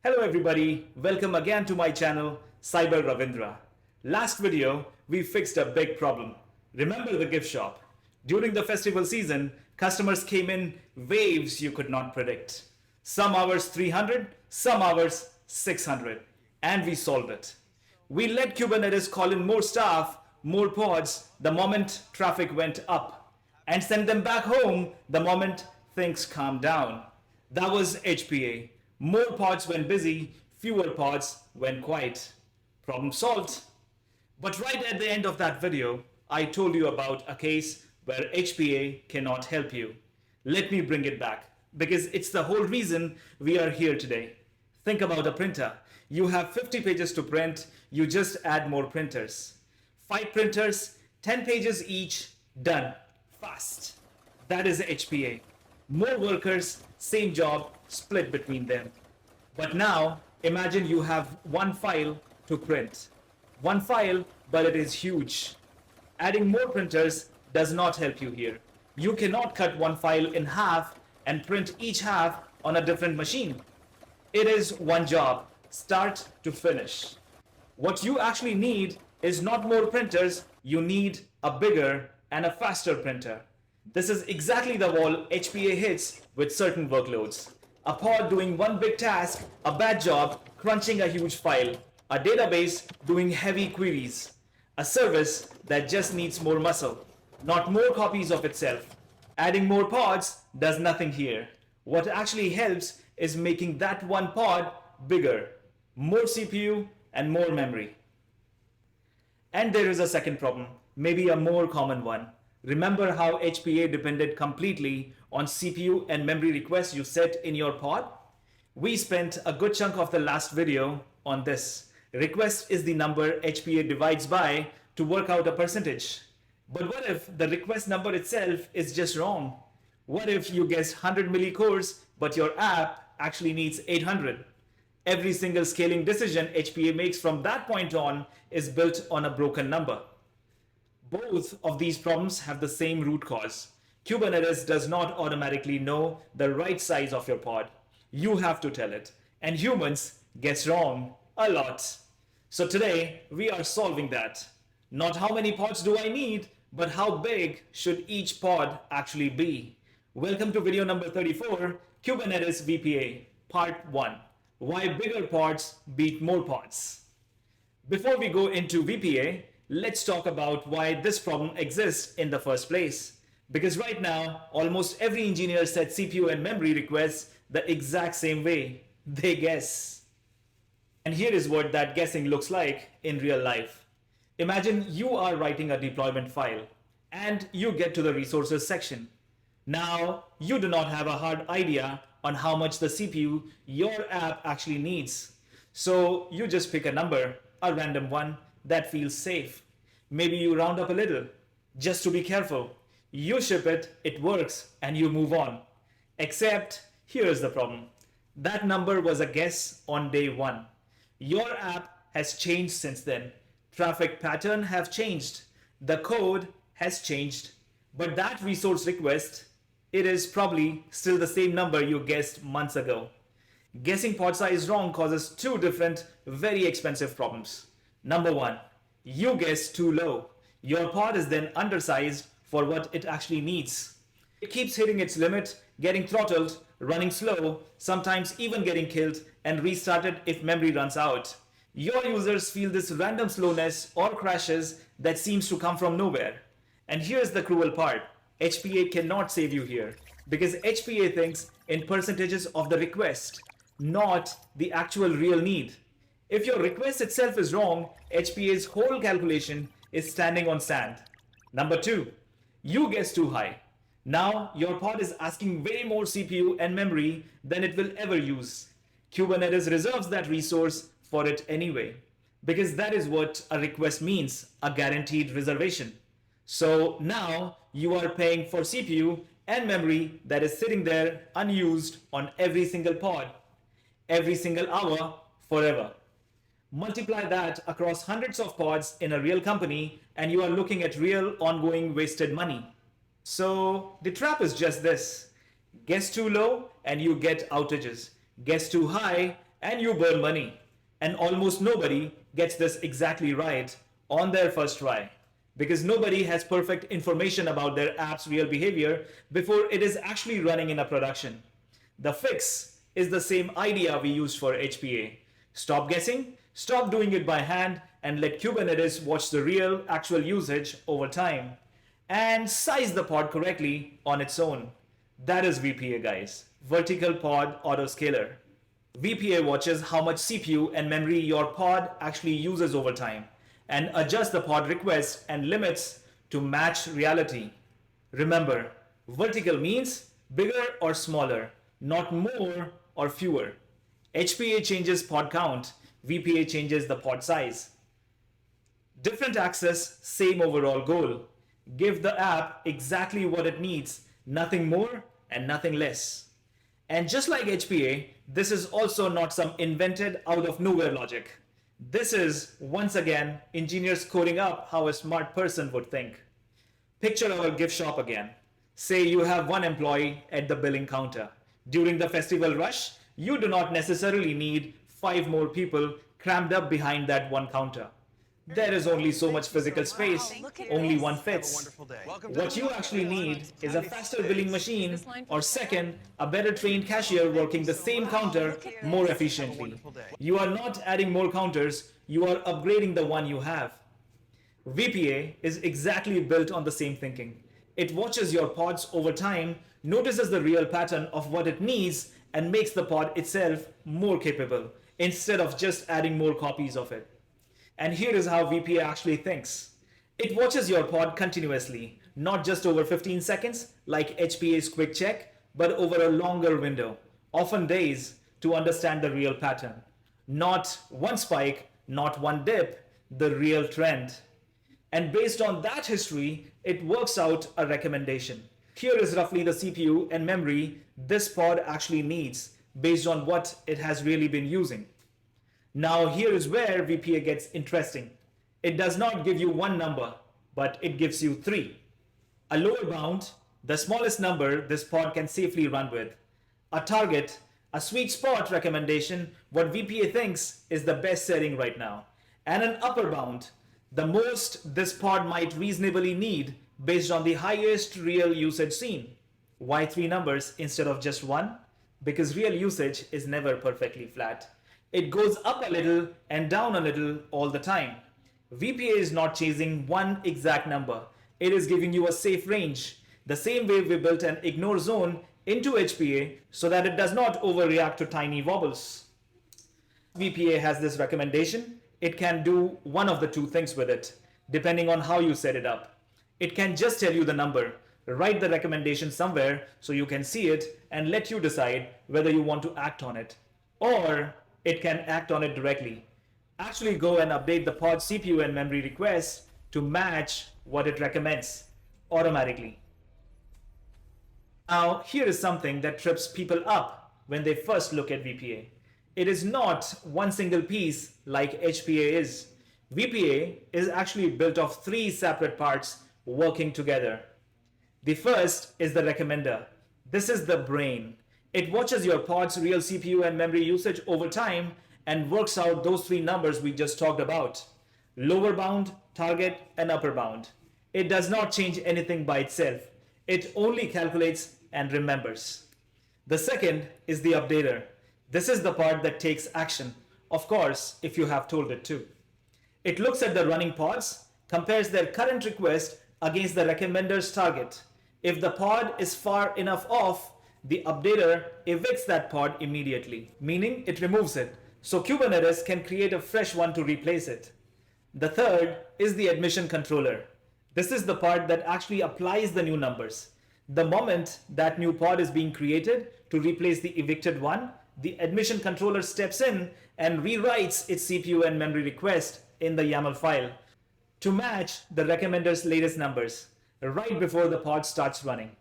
Hello everybody, welcome again to my channel, Cyber Ravindra. Last video, we fixed a big problem. Remember the gift shop? During the festival season, customers came in waves you could not predict. Some hours 300, some hours 600, and we solved it. We let Kubernetes call in more staff, more pods the moment traffic went up, and send them back home the moment things calmed down. That was HPA. More pods when busy, fewer pods when quiet. Problem solved. But right at the end of that video, I told you about a case where HPA cannot help you. Let me bring it back, because it's the whole reason we are here today. Think about a printer. You have 50 pages to print, you just add more printers. 5 printers, 10 pages each, done. Fast. That is HPA. More workers, same job, split between them. But now, imagine you have one file to print. One file, but it is huge. Adding more printers does not help you here. You cannot cut one file in half and print each half on a different machine. It is one job, start to finish. What you actually need is not more printers, you need a bigger and a faster printer. This is exactly the wall HPA hits with certain workloads. A pod doing one big task, a bad job, crunching a huge file, a database doing heavy queries, a service that just needs more muscle, not more copies of itself. Adding more pods does nothing here. What actually helps is making that one pod bigger, more CPU and more memory. And there is a second problem, maybe a more common one. Remember how HPA depended completely on CPU and memory requests you set in your pod? We spent a good chunk of the last video on this. Request is the number HPA divides by to work out a percentage. But what if the request number itself is just wrong? What if you guess 100 millicores, but your app actually needs 800? Every single scaling decision HPA makes from that point on is built on a broken number. Both of these problems have the same root cause. Kubernetes does not automatically know the right size of your pod. You have to tell it. And humans guess wrong a lot. So today, we are solving that. Not how many pods do I need, but how big should each pod actually be? Welcome to video number 34, Kubernetes VPA, part 1. Why bigger pods beat more pods. Before we go into VPA, let's talk about why this problem exists in the first place. Because right now, almost every engineer sets CPU and memory requests the exact same way. They guess. And here is what that guessing looks like in real life. Imagine you are writing a deployment file and you get to the resources section. Now, you do not have a hard idea on how much the CPU your app actually needs. So you just pick a number, a random one, that feels safe. Maybe you round up a little, just to be careful. You ship it, it works, and you move on. Except, here's the problem. That number was a guess on day one. Your app has changed since then. Traffic pattern have changed. The code has changed. But that resource request, it is probably still the same number you guessed months ago. Guessing pod size wrong causes two different, very expensive problems. Number one, you guess too low. Your pod is then undersized for what it actually needs. It keeps hitting its limit, getting throttled, running slow, sometimes even getting killed and restarted if memory runs out. Your users feel this random slowness or crashes that seems to come from nowhere. And here's the cruel part. HPA cannot save you here because HPA thinks in percentages of the request, not the actual real need. If your request itself is wrong, HPA's whole calculation is standing on sand. Number two, you guess too high. Now your pod is asking way more CPU and memory than it will ever use. Kubernetes reserves that resource for it anyway, because that is what a request means, a guaranteed reservation. So now you are paying for CPU and memory that is sitting there unused on every single pod, every single hour, forever. Multiply that across hundreds of pods in a real company and you are looking at real ongoing wasted money. So the trap is just this. Guess too low and you get outages. Guess too high and you burn money. And almost nobody gets this exactly right on their first try, because nobody has perfect information about their app's real behavior before it is actually running in a production. The fix is the same idea we used for HPA. Stop guessing, stop doing it by hand, and let Kubernetes watch the real actual usage over time and size the pod correctly on its own. That is VPA, guys. Vertical Pod Autoscaler. VPA watches how much CPU and memory your pod actually uses over time and adjusts the pod requests and limits to match reality. Remember, vertical means bigger or smaller, not more or fewer. HPA changes pod count, VPA changes the pod size. Different access, same overall goal. Give the app exactly what it needs, nothing more and nothing less. And just like HPA, this is also not some invented out of nowhere logic. This is, once again, engineers coding up how a smart person would think. Picture our gift shop again. Say you have one employee at the billing counter. During the festival rush, you do not necessarily need 5 more people crammed up behind that one counter. There is only so much physical space, only one fits. What you actually need is a faster billing machine, or second, a better trained cashier working the same counter more efficiently. You are not adding more counters, you are upgrading the one you have. VPA is exactly built on the same thinking. It watches your pods over time, notices the real pattern of what it needs, and makes the pod itself more capable, instead of just adding more copies of it. And here is how VPA actually thinks. It watches your pod continuously, not just over 15 seconds like HPA's quick check, but over a longer window, often days, to understand the real pattern. Not one spike, not one dip, the real trend. And based on that history, it works out a recommendation. Here is roughly the CPU and memory this pod actually needs based on what it has really been using. Now here is where VPA gets interesting. It does not give you one number, but it gives you 3. A lower bound, the smallest number this pod can safely run with. A target, a sweet spot recommendation, what VPA thinks is the best setting right now. And an upper bound, the most this pod might reasonably need based on the highest real usage seen. Why 3 numbers instead of just 1? Because real usage is never perfectly flat. It goes up a little and down a little all the time. VPA is not chasing one exact number. It is giving you a safe range. The same way we built an ignore zone into HPA so that it does not overreact to tiny wobbles. VPA has this recommendation. It can do one of the 2 things with it, depending on how you set it up. It can just tell you the number, write the recommendation somewhere so you can see it and let you decide whether you want to act on it. Or it can act on it directly. Actually go and update the pod CPU and memory requests to match what it recommends automatically. Now, here is something that trips people up when they first look at VPA. It is not one single piece like HPA is. VPA is actually built of 3 separate parts working together. The first is the recommender. This is the brain. It watches your pod's real CPU and memory usage over time and works out those 3 numbers we just talked about. Lower bound, target, and upper bound. It does not change anything by itself. It only calculates and remembers. The second is the updater. This is the part that takes action. Of course, if you have told it to. It looks at the running pods, compares their current request against the recommender's target. If the pod is far enough off, the updater evicts that pod immediately, meaning it removes it, so Kubernetes can create a fresh one to replace it. The third is the admission controller. This is the part that actually applies the new numbers. The moment that new pod is being created to replace the evicted one, the admission controller steps in and rewrites its CPU and memory request in the YAML file to match the recommender's latest numbers right before the pod starts running.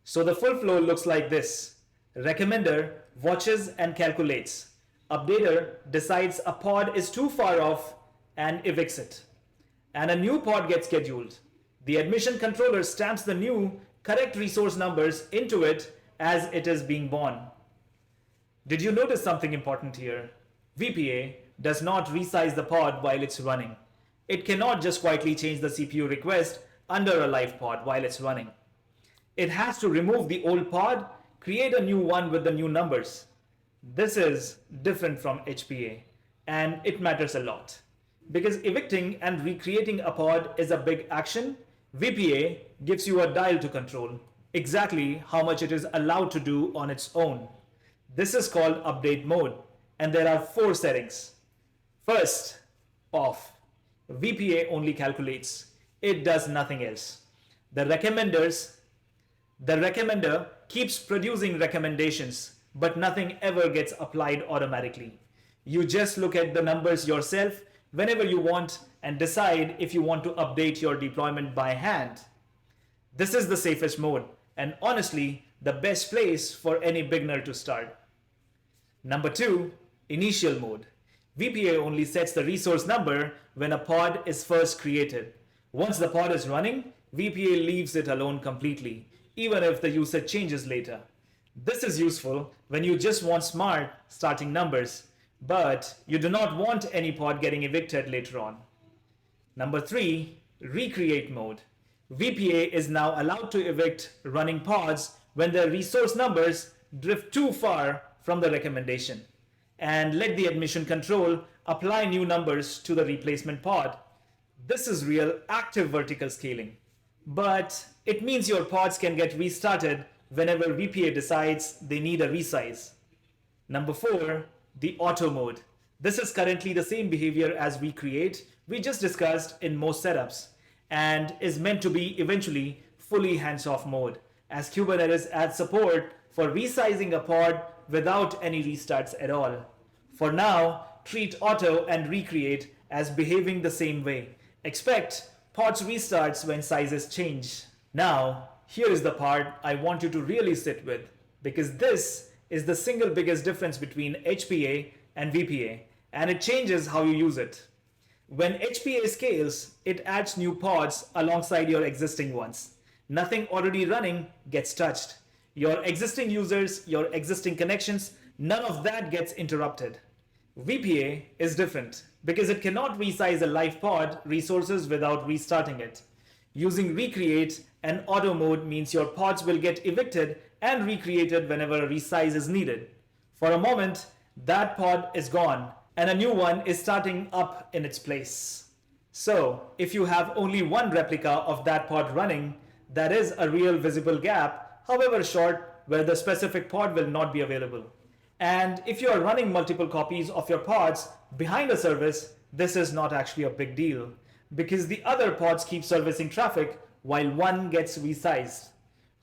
So the full flow looks like this. Recommender watches and calculates. Updater decides a pod is too far off and evicts it. And a new pod gets scheduled. The admission controller stamps the new correct resource numbers into it as it is being born. Did you notice something important here? VPA does not resize the pod while it's running. It cannot just quietly change the CPU request under a live pod while it's running. It has to remove the old pod, create a new one with the new numbers. This is different from HPA, and it matters a lot. Because evicting and recreating a pod is a big action, VPA gives you a dial to control exactly how much it is allowed to do on its own. This is called update mode, and there are 4 settings. First, off. VPA only calculates. It does nothing else. The recommender keeps producing recommendations, but nothing ever gets applied automatically. You just look at the numbers yourself whenever you want and decide if you want to update your deployment by hand. This is the safest mode, and honestly, the best place for any beginner to start. Number 2, initial mode. VPA only sets the resource number when a pod is first created. Once the pod is running, VPA leaves it alone completely, even if the usage changes later. This is useful when you just want smart starting numbers, but you do not want any pod getting evicted later on. Number 3, recreate mode. VPA is now allowed to evict running pods when their resource numbers drift too far from the recommendation, and let the admission control apply new numbers to the replacement pod. This is real active vertical scaling, but it means your pods can get restarted whenever VPA decides they need a resize. Number 4, the auto mode. This is currently the same behavior as recreate we just discussed in most setups, and is meant to be eventually fully hands-off mode, as Kubernetes adds support for resizing a pod without any restarts at all. For now, treat auto and recreate as behaving the same way. Expect pods restarts when sizes change. Now, here is the part I want you to really sit with, because this is the single biggest difference between HPA and VPA, and it changes how you use it. When HPA scales, it adds new pods alongside your existing ones. Nothing already running gets touched. Your existing users, your existing connections, none of that gets interrupted. VPA is different because it cannot resize a live pod resources without restarting it. Using recreate and auto mode means your pods will get evicted and recreated whenever a resize is needed. For a moment, that pod is gone and a new one is starting up in its place. So, if you have only one replica of that pod running, that is a real visible gap, however short, where the specific pod will not be available. And if you are running multiple copies of your pods behind a service, this is not actually a big deal, because the other pods keep servicing traffic while one gets resized.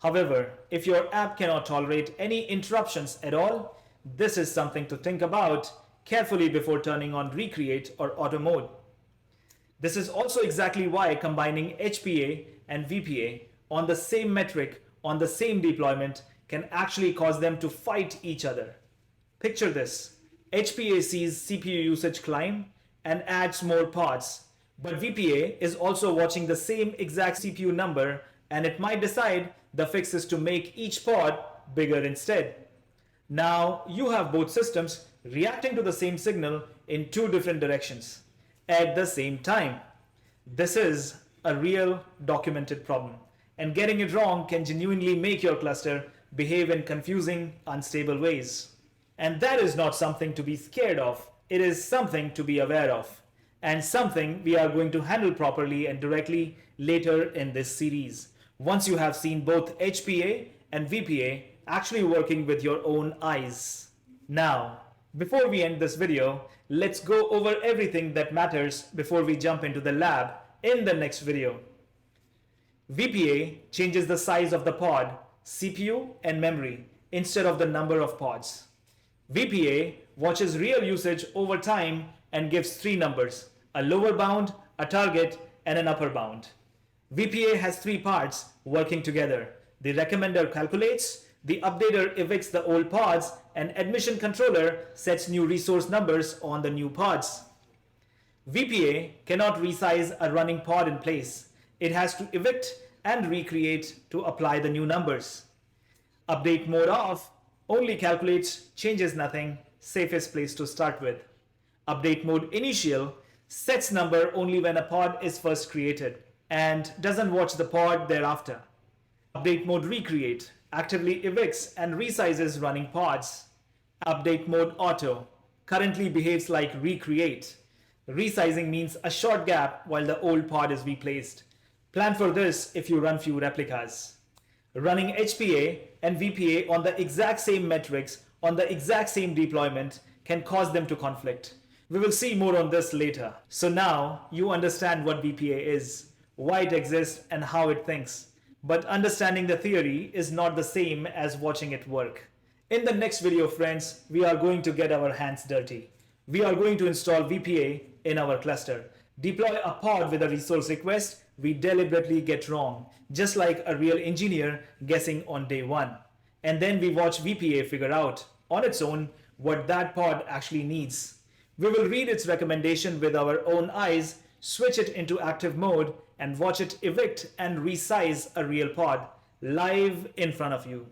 However, if your app cannot tolerate any interruptions at all, this is something to think about carefully before turning on recreate or auto mode. This is also exactly why combining HPA and VPA on the same metric on the same deployment can actually cause them to fight each other. Picture this: HPA sees CPU usage climb and adds more pods, but VPA is also watching the same exact CPU number, and it might decide the fix is to make each pod bigger instead. Now you have both systems reacting to the same signal in 2 different directions at the same time. This is a real documented problem, and getting it wrong can genuinely make your cluster behave in confusing, unstable ways. And that is not something to be scared of. It is something to be aware of, and something we are going to handle properly and directly later in this series, once you have seen both HPA and VPA actually working with your own eyes. Now, before we end this video, let's go over everything that matters before we jump into the lab in the next video. VPA changes the size of the pod, CPU, and memory instead of the number of pods. VPA watches real usage over time and gives 3 numbers: a lower bound, a target, and an upper bound. VPA has 3 parts working together. The recommender calculates, the updater evicts the old pods, and admission controller sets new resource numbers on the new pods. VPA cannot resize a running pod in place. It has to evict and recreate to apply the new numbers. Update mode off Only calculates, changes nothing, safest place to start with. Update mode initial sets number only when a pod is first created and doesn't watch the pod thereafter. Update mode recreate actively evicts and resizes running pods. Update mode auto currently behaves like recreate. Resizing means a short gap while the old pod is replaced. Plan for this if you run few replicas. Running HPA and VPA on the exact same metrics on the exact same deployment can cause them to conflict. We will see more on this later. So now you understand what VPA is, why it exists, and how it thinks. But understanding the theory is not the same as watching it work. In the next video, friends, we are going to get our hands dirty. We are going to install VPA in our cluster. Deploy a pod with a resource request we deliberately get wrong, just like a real engineer guessing on day one. And then we watch VPA figure out on its own what that pod actually needs. We will read its recommendation with our own eyes, switch it into active mode, and watch it evict and resize a real pod live in front of you.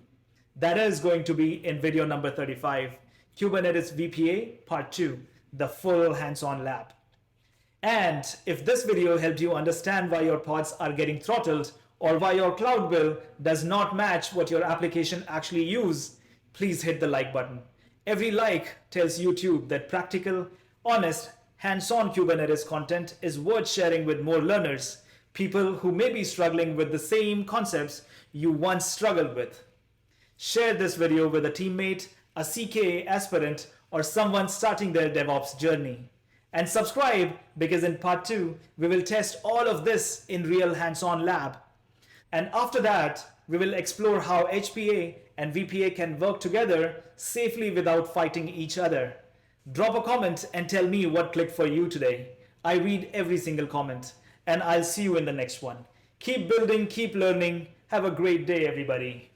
That is going to be in video number 35, Kubernetes VPA Part 2, the full hands-on lab. And if this video helped you understand why your pods are getting throttled or why your cloud bill does not match what your application actually uses, please hit the like button. Every like tells YouTube that practical, honest, hands-on Kubernetes content is worth sharing with more learners, people who may be struggling with the same concepts you once struggled with. Share this video with a teammate, a CKA aspirant, or someone starting their DevOps journey. And subscribe because in part 2, we will test all of this in real hands-on lab. And after that, we will explore how HPA and VPA can work together safely without fighting each other. Drop a comment and tell me what clicked for you today. I read every single comment, and I'll see you in the next one. Keep building, keep learning. Have a great day, everybody.